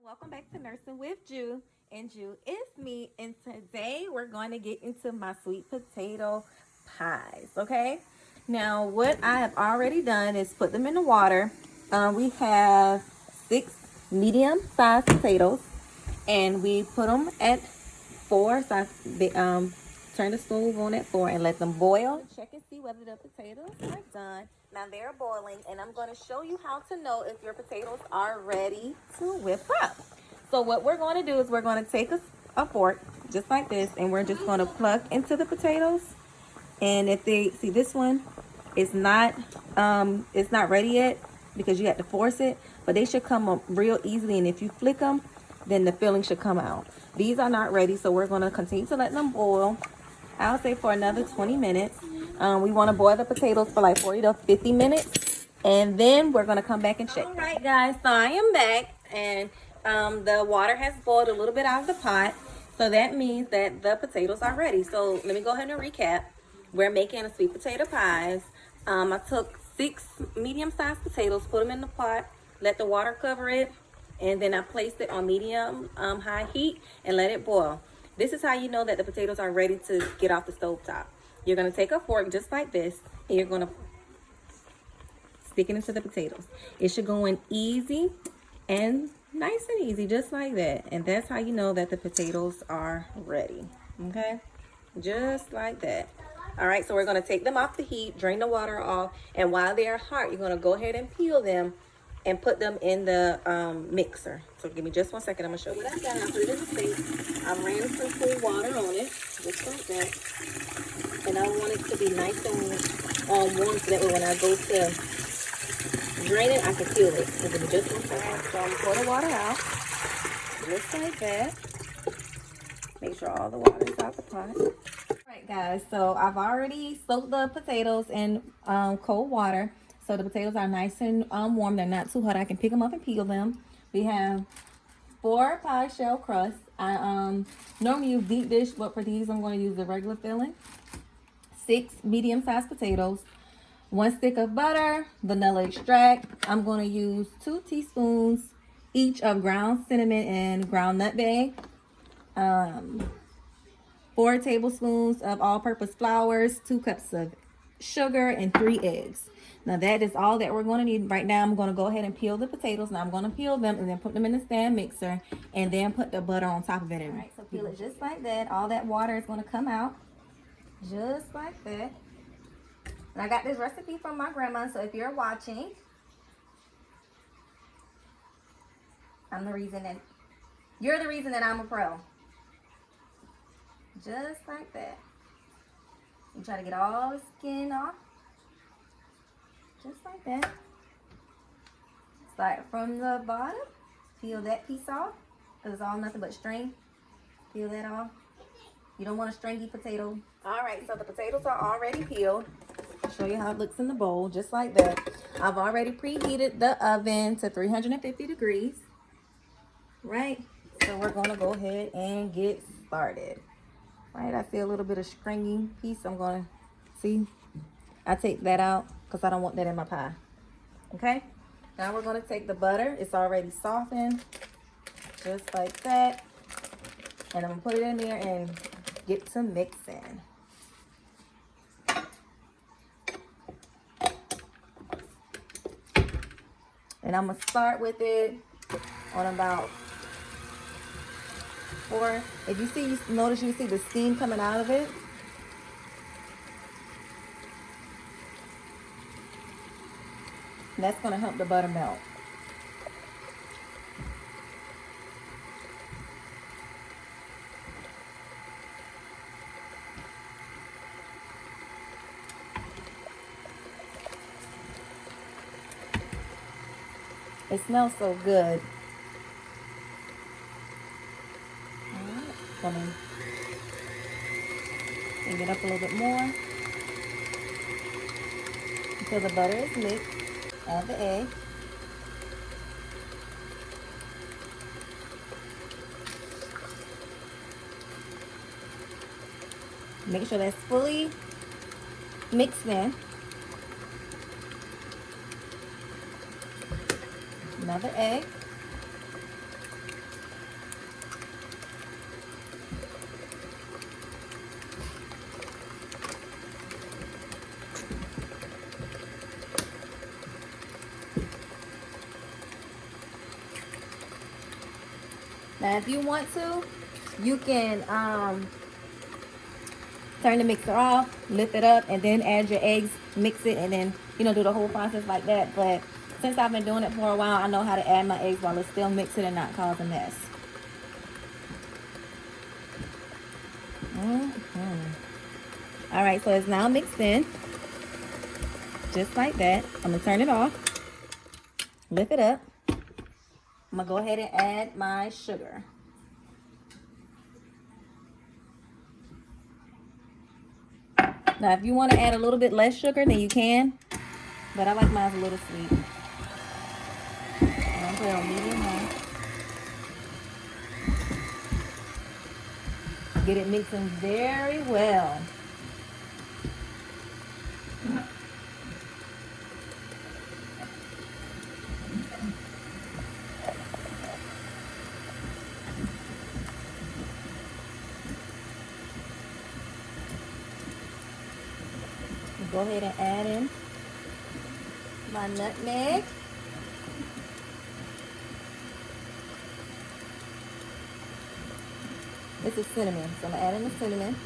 Welcome back to Nursing with Ju. And Ju is me. And today we're going to get into my sweet potato pies. Okay. Now, what I have already done is put them in the water. We have 6 medium-sized potatoes, and we put them at 4. So turn the stove on at 4 and let them boil. Check and see whether the potatoes are done. Now they're boiling, and I'm going to show you how to know if your potatoes are ready to whip up. So what we're going to do is we're going to take a fork just like this, and we're just going to pluck into the potatoes. And if they see this one, it's not ready yet because you have to force it, but they should come up real easily. And if you flick them, then the filling should come out. These are not ready, so we're going to continue to let them boil. I'll say for another 20 minutes. We want to boil the potatoes for like 40 to 50 minutes, and then we're going to come back and check. All right, guys, so I am back, and the water has boiled a little bit out of the pot, so that means that the potatoes are ready. So let me go ahead and recap. We're making a sweet potato pies. I took 6 medium-sized potatoes, put them in the pot, let the water cover it, and then I placed it on medium high heat and let it boil. This is how you know that the potatoes are ready to get off the stove top. You're going to take a fork just like this, and you're going to stick it into the potatoes. It should go in easy and nice and easy, just like that. And that's how you know that the potatoes are ready. Okay? Just like that. All right, so we're going to take them off the heat, drain the water off, and while they are hot, you're going to go ahead and peel them and put them in the mixer. So give me just 1 second. I'm going to show you what I've done. I put it in the sink. I ran some cool water on it, just like that. And I want it to be nice and warm so that way when I go to drain it, I can peel it. So give me just 1 second. So I'm going to pour the water out, just like that. Make sure all the water is out the pot. Alright guys, so I've already soaked the potatoes in cold water. So the potatoes are nice and warm. They're not too hot. I can pick them up and peel them. We have 4 pie shell crusts. I normally use deep dish, but for these I'm going to use the regular filling. 6 medium-sized potatoes. 1 stick of butter, vanilla extract. I'm going to use 2 teaspoons each of ground cinnamon and ground nutmeg. 4 tablespoons of all-purpose flours, 2 cups of sugar, and 3 eggs. Now that is all that we're going to need. Right now I'm going to go ahead and peel the potatoes. Now I'm going to peel them and then put them in the stand mixer and then put the butter on top of it. All right, so peel it just like that. All that water is going to come out just like that. And I got this recipe from my grandma, so if you're watching, you're the reason that I'm a pro. Just like that. You try to get all the skin off. Just like that. Start from the bottom. Peel that piece off, because it's all nothing but string. Peel that off. You don't want a stringy potato. Alright, so the potatoes are already peeled. I'll show you how it looks in the bowl, just like that. I've already preheated the oven to 350 degrees. Right? So we're going to go ahead and get started. Right, I see a little bit of stringy piece. I'm going to see. I take that out because I don't want that in my pie. Okay? Now we're going to take the butter. It's already softened. Just like that. And I'm going to put it in there and get to mixing. And I'm going to start with it on about 4. If you see, notice you see the steam coming out of it. And that's going to help the butter melt. It smells so good. Alright, bring it up a little bit more until the butter is mixed. Add the egg. Make sure that's fully mixed in. Another egg. Now, if you want to, you can turn the mixer off, lift it up, and then add your eggs, mix it, and then, you know, do the whole process like that. But since I've been doing it for a while, I know how to add my eggs while it's still mixing and not cause a mess. All right, so it's now mixed in, just like that. I'm gonna turn it off, lift it up. I'm gonna go ahead and add my sugar. Now, if you want to add a little bit less sugar, then you can, but I like mine a little sweet. I'm put it on medium high. Get it mixing very well. Go ahead and add in my nutmeg. This is cinnamon, so I'm adding the cinnamon.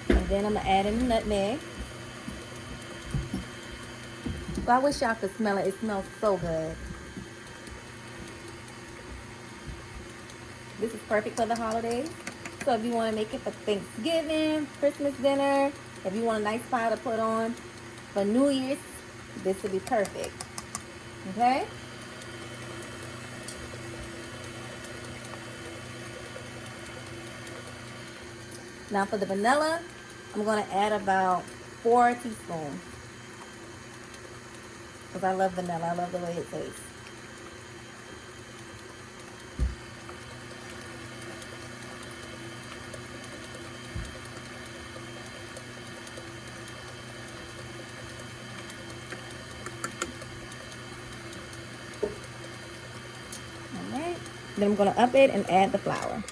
And then I'm gonna add in the nutmeg. Well, I wish y'all could smell it. It smells so good. This is perfect for the holidays. So if you want to make it for Thanksgiving, Christmas dinner, if you want a nice pie to put on for New Year's, this would be perfect. Okay? Now for the vanilla, I'm going to add about 4 teaspoons. Because I love vanilla. I love the way it tastes. Alright. Then I'm going to up it and add the flour.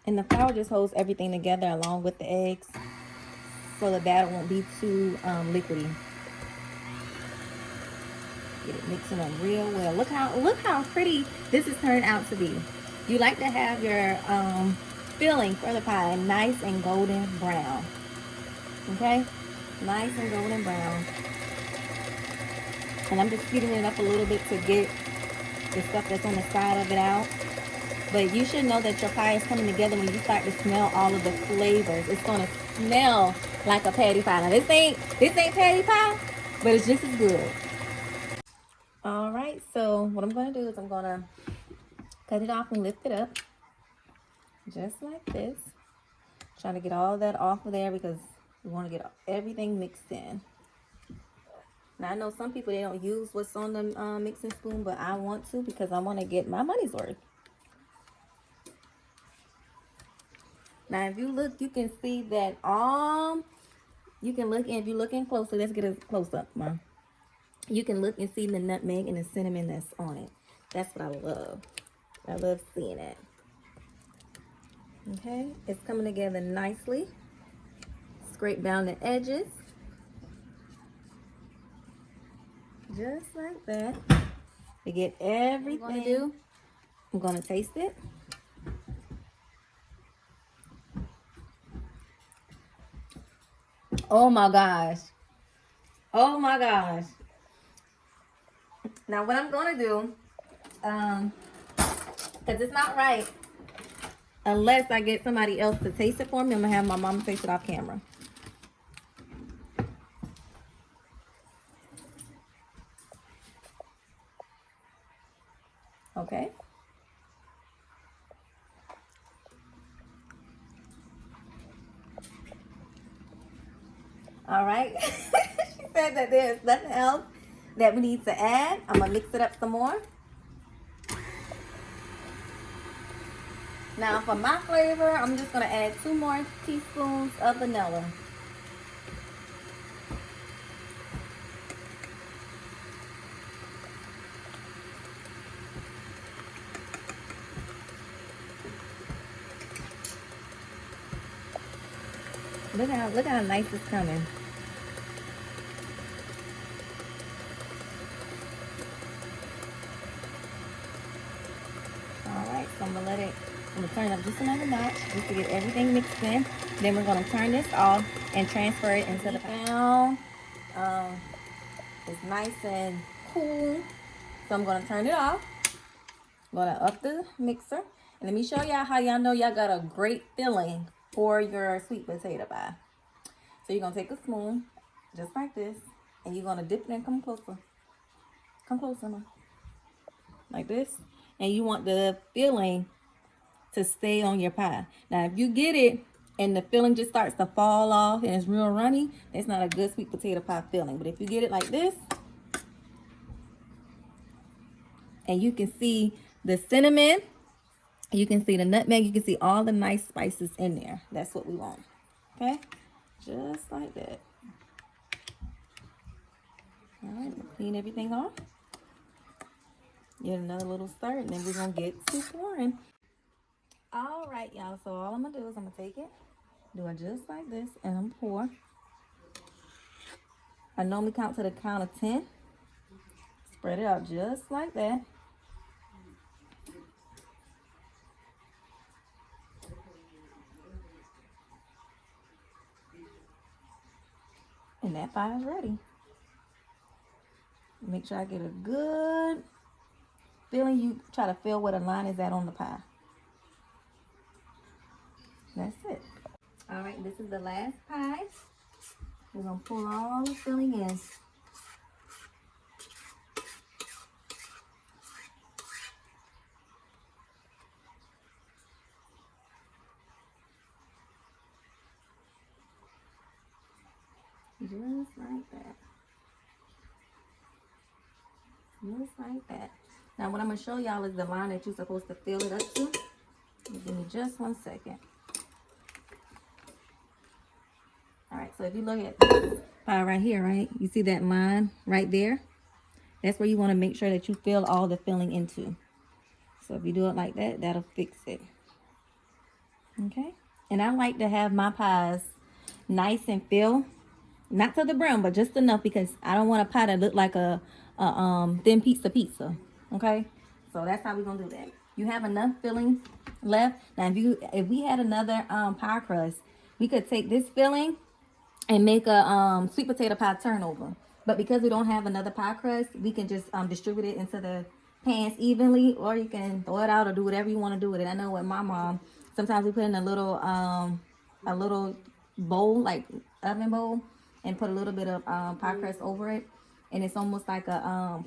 And the flour just holds everything together along with the eggs, so the batter won't be too liquidy. Get it mixing up real well. Look how pretty this has turned out to be. You like to have your filling for the pie nice and golden brown. Okay, nice and golden brown. And I'm just heating it up a little bit to get the stuff that's on the side of it out. But you should know that your pie is coming together when you start to smell all of the flavors. It's gonna smell like a patty pie. Now this ain't patty pie, but it's just as good. All right, so what I'm gonna do is I'm gonna cut it off and lift it up, just like this. Trying to get all that off of there because we want to get everything mixed in. Now I know some people, they don't use what's on the mixing spoon, but I want to because I want to get my money's worth. Now, if you look, you can see that you can look, and if you're looking closely, let's get a close up, Mom. You can look and see the nutmeg and the cinnamon that's on it. That's what I love. I love seeing it. Okay, it's coming together nicely. Scrape down the edges. Just like that. To get everything. I'm going to taste it. Oh my gosh. Oh my gosh. Now what I'm going to do, because it's not right unless I get somebody else to taste it for me. I'm going to have my mom taste it off camera. Okay. All right. She said that there's nothing else that we need to add. I'm going to mix it up some more. Now for my flavor, I'm just going to add 2 more teaspoons of vanilla. Look how nice it's coming. Alright, so I'm gonna turn it up just another notch just to get everything mixed in. Then we're gonna turn this off and transfer it into the pan. It's nice and cool. So I'm gonna turn it off. I'm gonna up the mixer. And let me show y'all how y'all know y'all got a great filling for your sweet potato pie. So you're gonna take a spoon, just like this, and you're gonna dip it in. Come closer. Come closer, now. Like this. And you want the filling to stay on your pie. Now, if you get it and the filling just starts to fall off and it's real runny, it's not a good sweet potato pie filling. But if you get it like this, and you can see the cinnamon, you can see the nutmeg, you can see all the nice spices in there. That's what we want. Okay? Just like that. All right, clean everything off. Get another little stir, and then we're going to get to pouring. All right, y'all. So all I'm going to do is I'm going to take it, do it just like this, and I'm pour. I normally count to the count of 10. Spread it out just like that. And that pie is ready. Make sure I get a good filling. You try to fill where the line is at on the pie. That's it. All right, this is the last pie. We're going to pull all the filling in. Just like that. Just like that. Now what I'm going to show y'all is the line that you're supposed to fill it up to. Give me just 1 second. Alright, so if you look at this pie right here, right? You see that line right there? That's where you want to make sure that you fill all the filling into. So if you do it like that, that'll fix it. Okay? And I like to have my pies nice and filled. Not to the brim, but just enough, because I don't want a pie that look like a thin pizza. Okay? So that's how we're gonna do that. You have enough filling left. Now if we had another pie crust, we could take this filling and make a sweet potato pie turnover. But because we don't have another pie crust, we can just distribute it into the pans evenly, or you can throw it out or do whatever you want to do with it. I know with my mom, sometimes we put in a little bowl, like oven bowl, and put a little bit of pie crust over it, and it's almost like a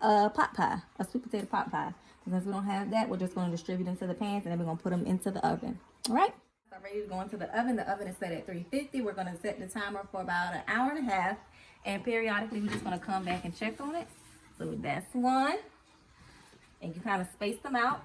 pot pie, a sweet potato pot pie. Since we don't have that, we're just going to distribute into the pans, and then we're going to put them into the oven. All right? I'm ready to go into the oven. The oven is set at 350. We're going to set the timer for about 1.5 hours, and periodically we're just going to come back and check on it. So that's one, and you kind of space them out.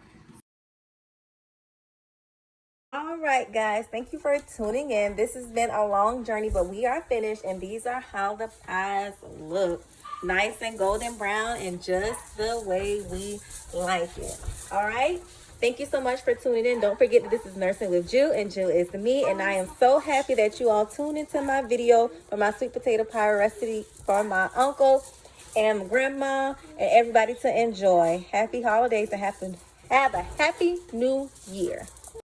All right, guys, thank you for tuning in. This has been a long journey, but we are finished, and these are how the pies look. Nice and golden brown, and just the way we like it. All right, thank you so much for tuning in. Don't forget that this is Nursing with Ju, and Ju is me, and I am so happy that you all tuned into my video for my sweet potato pie recipe for my uncle and grandma and everybody to enjoy. Happy holidays, and have a happy new year.